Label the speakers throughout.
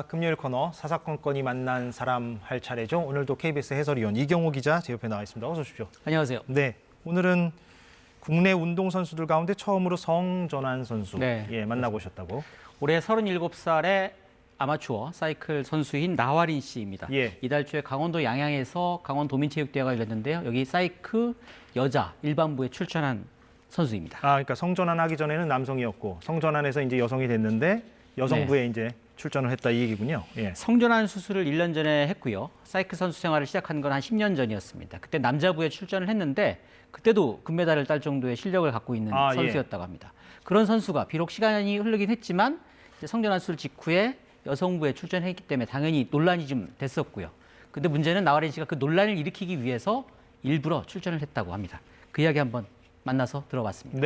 Speaker 1: 금요일 코너 사사건건이 만난 사람 할 차례죠. 오늘도 KBS 해설위원 이경호 기자 제 옆에 나와 있습니다. 어서 오십시오.
Speaker 2: 안녕하세요.
Speaker 1: 네, 오늘은 국내 운동 선수들 가운데 처음으로 성전환 선수 만나고 오셨다고.
Speaker 2: 올해 37살의 아마추어 사이클 선수인 나화린 씨입니다. 이달 초에 강원도 양양에서 강원도민체육대회가 열렸는데요. 여기 사이클 여자 일반부에 출전한 선수입니다.
Speaker 1: 그러니까 성전환하기 전에는 남성이었고 성전환해서 이제 여성이 됐는데 여성부에 이제 출전을 했다 이 얘기군요.
Speaker 2: 성전환 수술을 1년 전에 했고요. 사이클 선수 생활을 시작한 건 한 10년 전이었습니다. 그때 남자부에 출전을 했는데 그때도 금메달을 딸 정도의 실력을 갖고 있는 선수였다고 합니다. 그런 선수가 비록 시간이 흐르긴 했지만 이제 성전환 수술 직후에 여성부에 출전했기 때문에 당연히 논란이 좀 됐었고요. 근데 문제는 나화린 씨가 그 논란을 일으키기 위해서 일부러 출전을 했다고 합니다. 그 이야기 한번 만나서 들어봤습니다.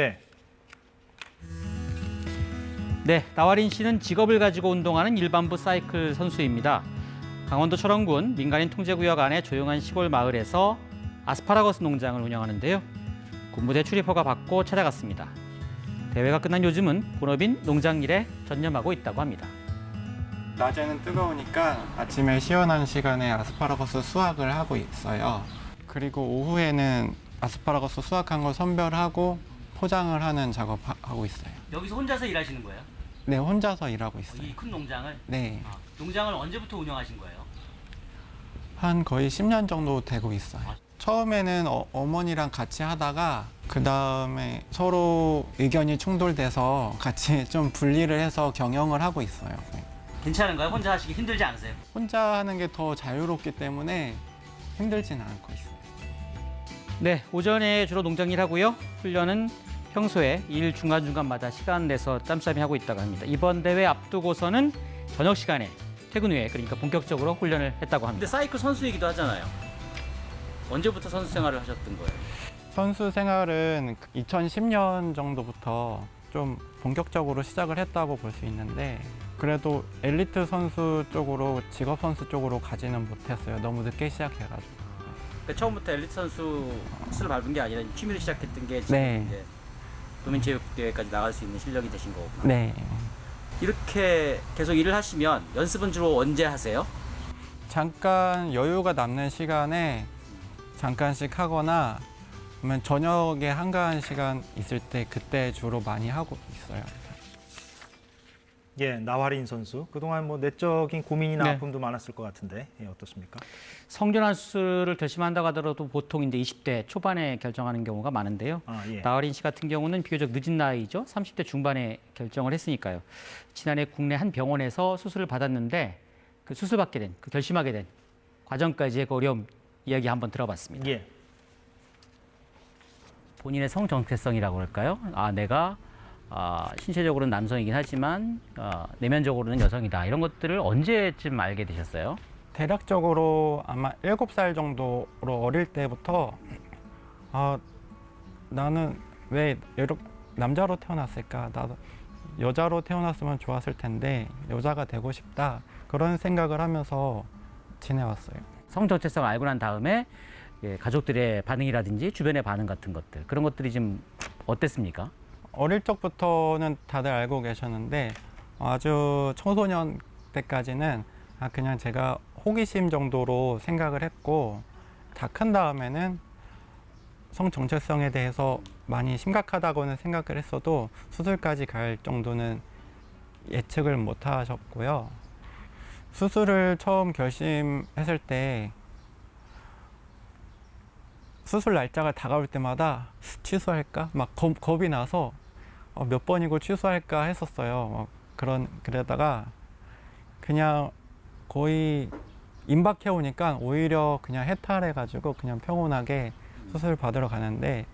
Speaker 2: 네, 나화린 씨는 직업을 가지고 운동하는 일반부 사이클 선수입니다. 강원도 철원군 민간인 통제구역 안의 조용한 시골 마을에서 아스파라거스 농장을 운영하는데요. 군부대 출입허가 받고 찾아갔습니다. 대회가 끝난 요즘은 본업인 농장 일에 전념하고 있다고 합니다.
Speaker 3: 낮에는 뜨거우니까 아침에 시원한 시간에 아스파라거스 수확을 하고 있어요. 그리고 오후에는 아스파라거스 수확한 거 선별하고 포장을 하는 작업하고 있어요.
Speaker 2: 여기서 혼자서 일하시는 거예요?
Speaker 3: 네, 혼자서 일하고 있어요.
Speaker 2: 이 큰 농장을?
Speaker 3: 네.
Speaker 2: 농장을 언제부터 운영하신 거예요?
Speaker 3: 한 거의 10년 정도 되고 있어요. 처음에는 어머니랑 같이 하다가 그 다음에 서로 의견이 충돌돼서 같이 좀 분리를 해서 경영을 하고 있어요.
Speaker 2: 괜찮은가요? 혼자 하시기 힘들지 않으세요?
Speaker 3: 혼자 하는 게 더 자유롭기 때문에 힘들지는 않고 있어요.
Speaker 2: 네, 오전에 주로 농장 일하고요. 훈련은 평소에 일 중간중간마다 시간 내서 짬짬이 하고 있다고 합니다. 이번 대회 앞두고서는 저녁 시간에 퇴근 후에 그러니까 본격적으로 훈련을 했다고 합니다. 근데 사이클 선수이기도 하잖아요. 언제부터 선수 생활을 하셨던 거예요?
Speaker 3: 선수 생활은 2010년 정도부터 좀 본격적으로 시작을 했다고 볼 수 있는데 그래도 엘리트 선수 쪽으로 직업 선수 쪽으로 가지는 못했어요. 너무 늦게 시작해가지고.
Speaker 2: 그러니까 처음부터 엘리트 선수를 밟은 게 아니라 취미로 시작했던 게 지금 이제 도민체육대회까지 나갈 수 있는 실력이 되신 거구나.
Speaker 3: 네.
Speaker 2: 이렇게 계속 일을 하시면 연습은 주로 언제 하세요?
Speaker 3: 잠깐 여유가 남는 시간에 잠깐씩 하거나 그러면 저녁에 한가한 시간 있을 때 그때 주로 많이 하고 있어요.
Speaker 1: 나화린 선수. 그동안 뭐 내적인 고민이나 아픔도 많았을 것 같은데 어떻습니까?
Speaker 2: 성전환 수술을 결심한다고 하더라도 보통 이제 20대 초반에 결정하는 경우가 많은데요. 나화린 씨 같은 경우는 비교적 늦은 나이죠. 30대 중반에 결정을 했으니까요. 지난해 국내 한 병원에서 수술을 받았는데 그 수술받게 된, 그 결심하게 된 과정까지의 그 어려움 이야기 한번 들어봤습니다. 본인의 성 정체성이라고 할까요? 내가 신체적으로는 남성이긴 하지만 내면적으로는 여성이다. 이런 것들을 언제쯤 알게 되셨어요?
Speaker 3: 대략적으로 아마 7살 정도로 어릴 때부터 나는 왜 남자로 태어났을까? 나도 여자로 태어났으면 좋았을 텐데 여자가 되고 싶다. 그런 생각을 하면서 지내왔어요.
Speaker 2: 성 정체성을 알고 난 다음에 가족들의 반응이라든지 주변의 반응 같은 것들 그런 것들이 좀 어땠습니까?
Speaker 3: 어릴 적부터는 다들 알고 계셨는데 아주 청소년 때까지는 그냥 제가 호기심 정도로 생각을 했고 다 큰 다음에는 성 정체성에 대해서 많이 심각하다고는 생각을 했어도 수술까지 갈 정도는 예측을 못 하셨고요. 수술을 처음 결심했을 때 수술 날짜가 다가올 때마다 취소할까? 막 겁이 나서 몇 번이고 취소할까 했었어요. 그러다가 그냥 거의 임박해 오니까 오히려 그냥 해탈해가지고 그냥 평온하게 수술 받으러 가는데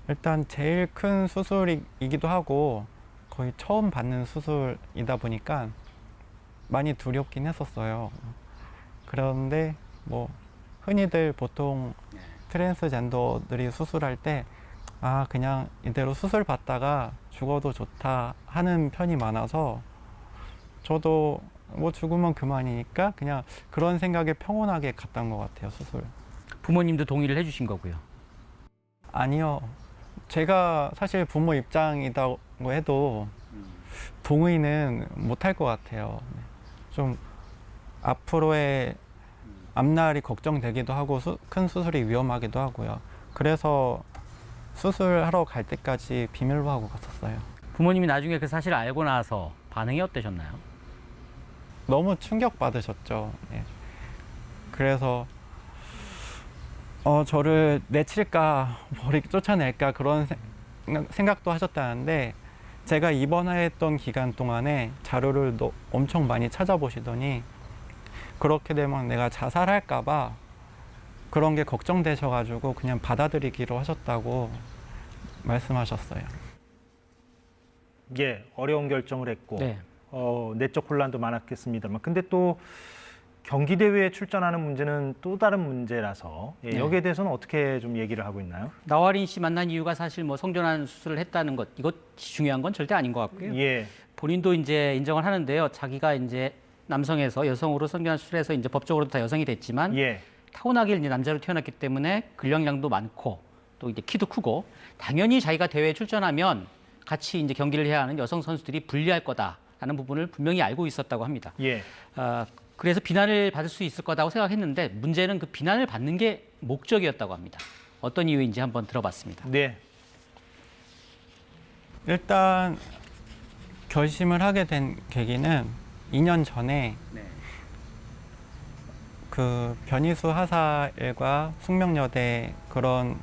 Speaker 3: 일단 제일 큰 수술이기도 하고 거의 처음 받는 수술이다 보니까 많이 두렵긴 했었어요. 그런데 뭐 흔히들 보통 트랜스젠더들이 수술할 때 그냥 이대로 수술 받다가 죽어도 좋다 하는 편이 많아서 저도 뭐 죽으면 그만이니까 그냥 그런 생각에 평온하게 갔던 것 같아요, 수술.
Speaker 2: 부모님도 동의를 해주신 거고요?
Speaker 3: 아니요. 제가 사실 부모 입장이라고 해도 동의는 못할 것 같아요. 좀 앞으로의 앞날이 걱정되기도 하고 큰 수술이 위험하기도 하고요. 그래서 수술하러 갈 때까지 비밀로 하고 갔었어요.
Speaker 2: 부모님이 나중에 그 사실을 알고 나서 반응이 어떠셨나요?
Speaker 3: 너무 충격받으셨죠. 예. 그래서 저를 내칠까 머리 쫓아낼까 그런 생각도 하셨다는데 제가 입원했던 기간 동안에 자료를 엄청 많이 찾아보시더니 그렇게 되면 내가 자살할까 봐 그런 게 걱정되셔가지고 그냥 받아들이기로 하셨다고 말씀하셨어요.
Speaker 1: 예, 어려운 결정을 했고
Speaker 2: 네.
Speaker 1: 내적 혼란도 많았겠습니다만 근데 또 경기 대회에 출전하는 문제는 또 다른 문제라서 예,
Speaker 2: 네.
Speaker 1: 여기에 대해서는 어떻게 좀 얘기를 하고 있나요?
Speaker 2: 나와린 씨 만난 이유가 사실 뭐 성전환 수술을 했다는 것 이것 중요한 건 절대 아닌 것 같고요.
Speaker 1: 예,
Speaker 2: 본인도 이제 인정을 하는데요. 자기가 이제 남성에서 여성으로 성전환 수술해서 이제 법적으로 다 여성이 됐지만
Speaker 1: 예,
Speaker 2: 타고나길 이제 남자로 태어났기 때문에 근력량도 많고 또 이제 키도 크고 당연히 자기가 대회에 출전하면 같이 이제 경기를 해야 하는 여성 선수들이 불리할 거다라는 부분을 분명히 알고 있었다고 합니다.
Speaker 1: 예,
Speaker 2: 그래서 비난을 받을 수 있을 거다고 생각했는데 문제는 그 비난을 받는 게 목적이었다고 합니다. 어떤 이유인지 한번 들어봤습니다.
Speaker 1: 네,
Speaker 3: 일단 결심을 하게 된 계기는 2년 전에 그 변희수 하사일과 숙명여대 그런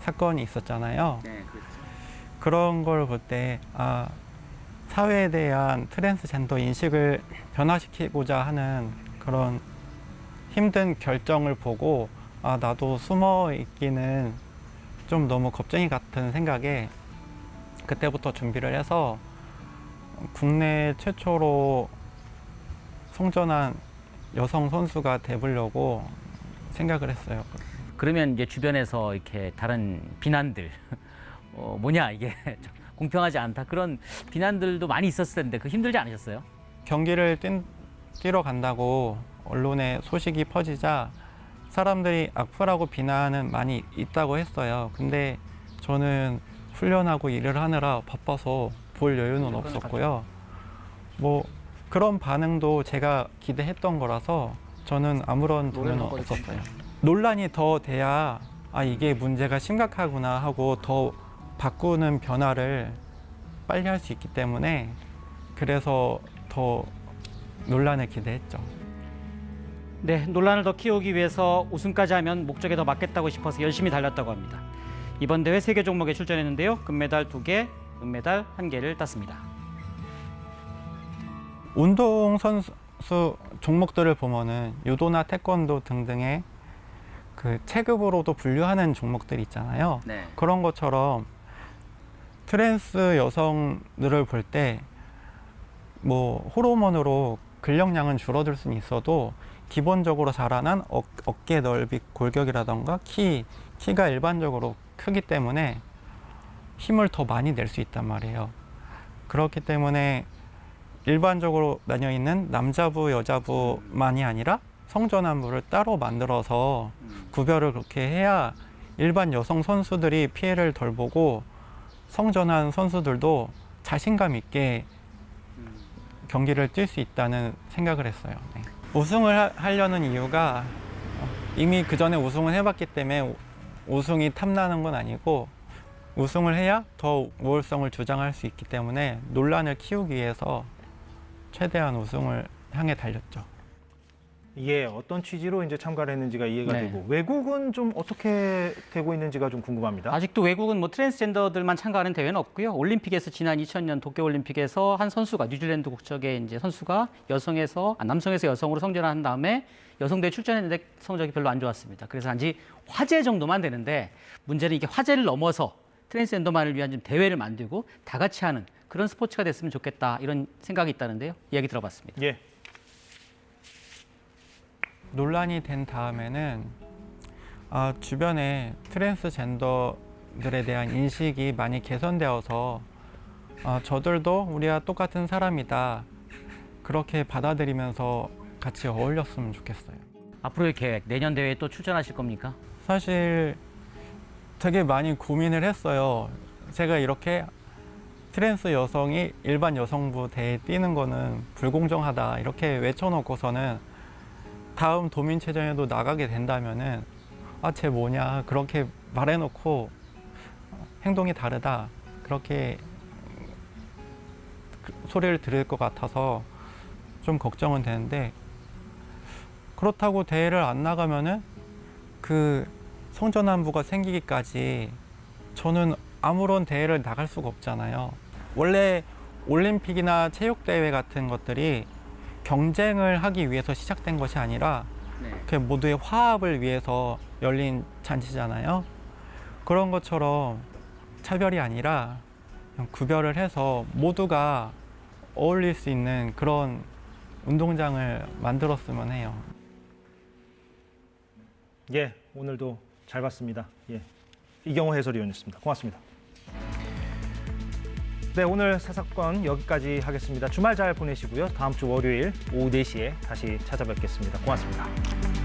Speaker 3: 사건이 있었잖아요. 그런 걸 볼 때 사회에 대한 트랜스젠더 인식을 변화시키고자 하는 그런 힘든 결정을 보고 나도 숨어 있기는 좀 너무 겁쟁이 같은 생각에 그때부터 준비를 해서 국내 최초로 성전환 여성 선수가 돼보려고 생각을 했어요.
Speaker 2: 그러면 이제 주변에서 이렇게 다른 비난들 뭐냐 이게 공평하지 않다 그런 비난들도 많이 있었을 텐데 그 힘들지 않으셨어요?
Speaker 3: 경기를 뛰러 간다고 언론에 소식이 퍼지자 사람들이 악플하고 비난은 많이 있다고 했어요. 근데 저는 훈련하고 일을 하느라 바빠서 볼 여유는 없었고요. 뭐 그런 반응도 제가 기대했던 거라서 저는 아무런 두려움은 없었어요. 논란이 더 돼야 이게 문제가 심각하구나 하고 더 바꾸는 변화를 빨리 할 수 있기 때문에 그래서 더 논란을 기대했죠.
Speaker 2: 네, 논란을 더 키우기 위해서 우승까지 하면 목적에 더 맞겠다고 싶어서 열심히 달렸다고 합니다. 이번 대회 3개 종목에 출전했는데요. 금메달 2개, 은메달 1개를 땄습니다.
Speaker 3: 운동선수 종목들을 보면은 유도나 태권도 등등의 그 체급으로도 분류하는 종목들이 있잖아요.
Speaker 2: 네.
Speaker 3: 그런 것처럼 트랜스 여성들을 볼 때 뭐 호르몬으로 근력량은 줄어들 수는 있어도 기본적으로 자라난 어깨 넓이 골격이라던가 키가 일반적으로 크기 때문에 힘을 더 많이 낼 수 있단 말이에요. 그렇기 때문에 일반적으로 나뉘어 있는 남자부, 여자부만이 아니라 성전환부를 따로 만들어서 구별을 그렇게 해야 일반 여성 선수들이 피해를 덜 보고 성전환 선수들도 자신감 있게 경기를 뛸 수 있다는 생각을 했어요. 네. 우승을 하려는 이유가 이미 그 전에 우승을 해봤기 때문에 우승이 탐나는 건 아니고 우승을 해야 더 우월성을 주장할 수 있기 때문에 논란을 키우기 위해서 최대한 우승을 향해 달렸죠.
Speaker 1: 예, 어떤 취지로 이제 참가를 했는지가 이해가
Speaker 2: 네.
Speaker 1: 되고 외국은 좀 어떻게 되고 있는지가 좀 궁금합니다.
Speaker 2: 아직도 외국은 뭐 트랜스젠더들만 참가하는 대회는 없고요. 올림픽에서 지난 2000년 도쿄올림픽에서 한 선수가 뉴질랜드 국적의 이제 선수가 남성에서 여성으로 성전환한 다음에 여성대회 출전했는데 성적이 별로 안 좋았습니다. 그래서 단지 화제 정도만 되는데 문제는 이게 화제를 넘어서 트랜스젠더만을 위한 좀 대회를 만들고 다 같이 하는 그런 스포츠가 됐으면 좋겠다 이런 생각이 있다는데요. 이야기 들어봤습니다.
Speaker 1: 예,
Speaker 3: 논란이 된 다음에는 주변에 트랜스젠더들에 대한 인식이 많이 개선되어서 저들도 우리와 똑같은 사람이다 그렇게 받아들이면서 같이 어울렸으면 좋겠어요.
Speaker 2: 앞으로의 계획, 내년 대회에 또 출전하실 겁니까?
Speaker 3: 사실 되게 많이 고민을 했어요. 제가 이렇게 트랜스 여성이 일반 여성부 대회에 뛰는 거는 불공정하다 이렇게 외쳐놓고서는 다음 도민체전에도 나가게 된다면은 쟤 뭐냐 그렇게 말해놓고 행동이 다르다 그렇게 소리를 들을 것 같아서 좀 걱정은 되는데, 그렇다고 대회를 안 나가면은 그 성전환부가 생기기까지 저는 아무런 대회를 나갈 수가 없잖아요. 원래 올림픽이나 체육대회 같은 것들이 경쟁을 하기 위해서 시작된 것이 아니라 그 모두의 화합을 위해서 열린 잔치잖아요. 그런 것처럼 차별이 아니라 그냥 구별을 해서 모두가 어울릴 수 있는 그런 운동장을 만들었으면 해요.
Speaker 1: 예, 오늘도 잘 봤습니다. 예, 이경호 해설위원이었습니다. 고맙습니다. 네, 오늘 사사건 여기까지 하겠습니다. 주말 잘 보내시고요. 다음 주 월요일 오후 4시에 다시 찾아뵙겠습니다. 고맙습니다.